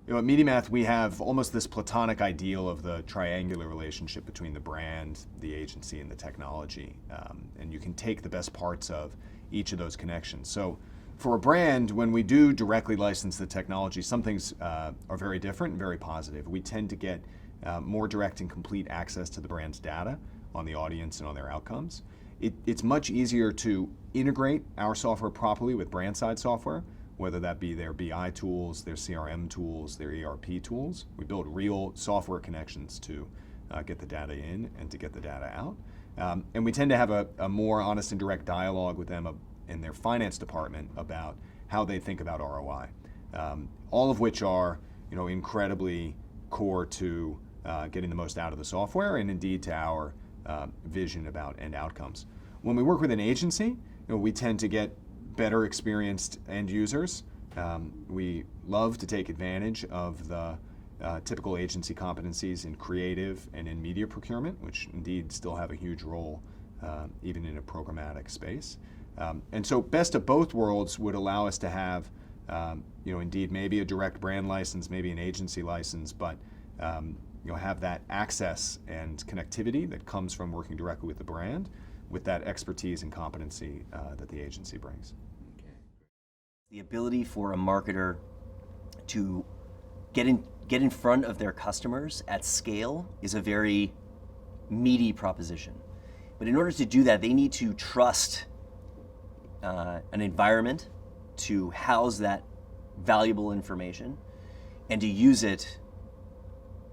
At MediaMath, we have almost this platonic ideal of the triangular relationship between the brand, the agency, and the technology. And you can take the best parts of each of those connections. So for a brand, when we do directly license the technology, some things are very different and very positive. We tend to get more direct and complete access to the brand's data on the audience and on their outcomes. It's much easier to integrate our software properly with brand-side software, whether that be their BI tools, their CRM tools, their ERP tools. We build real software connections to get the data in and to get the data out. And we tend to have a more honest and direct dialogue with them in their finance department about how they think about ROI. All of which are incredibly core to getting the most out of the software and indeed to our vision about end outcomes. When we work with an agency, we tend to get better experienced end users. We love to take advantage of the typical agency competencies in creative and in media procurement, which indeed still have a huge role even in a programmatic space. And so best of both worlds would allow us to have indeed maybe a direct brand license, maybe an agency license, but have that access and connectivity that comes from working directly with the brand with that expertise and competency that the agency brings. The ability for a marketer to get in front of their customers at scale is a very meaty proposition. But in order to do that, they need to trust an environment to house that valuable information and to use it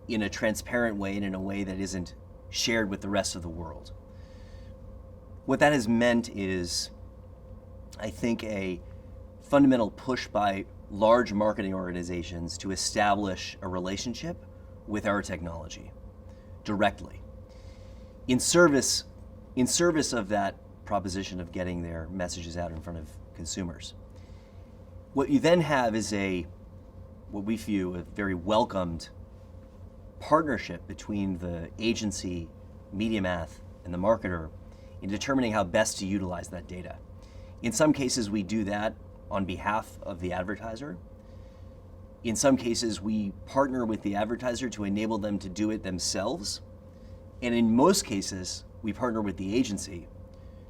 in a transparent way and in a way that isn't shared with the rest of the world. What that has meant is, I think, a fundamental push by large marketing organizations to establish a relationship with our technology directly in service of that proposition of getting their messages out in front of consumers. What you then have is what we view a very welcomed partnership between the agency, MediaMath, and the marketer in determining how best to utilize that data. In some cases, we do that on behalf of the advertiser. In some cases, we partner with the advertiser to enable them to do it themselves. And in most cases, we partner with the agency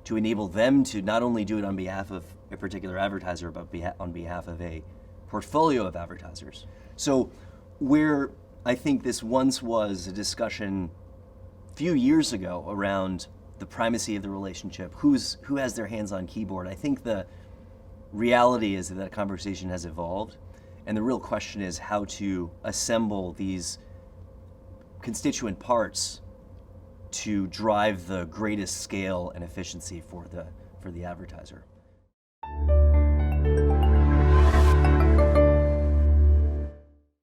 to enable them to not only do it on behalf of a particular advertiser, but on behalf of a portfolio of advertisers. So where I think this once was a discussion a few years ago around the primacy of the relationship, who has their hands on keyboard, I think the reality is that conversation has evolved, and the real question is how to assemble these constituent parts to drive the greatest scale and efficiency for the advertiser.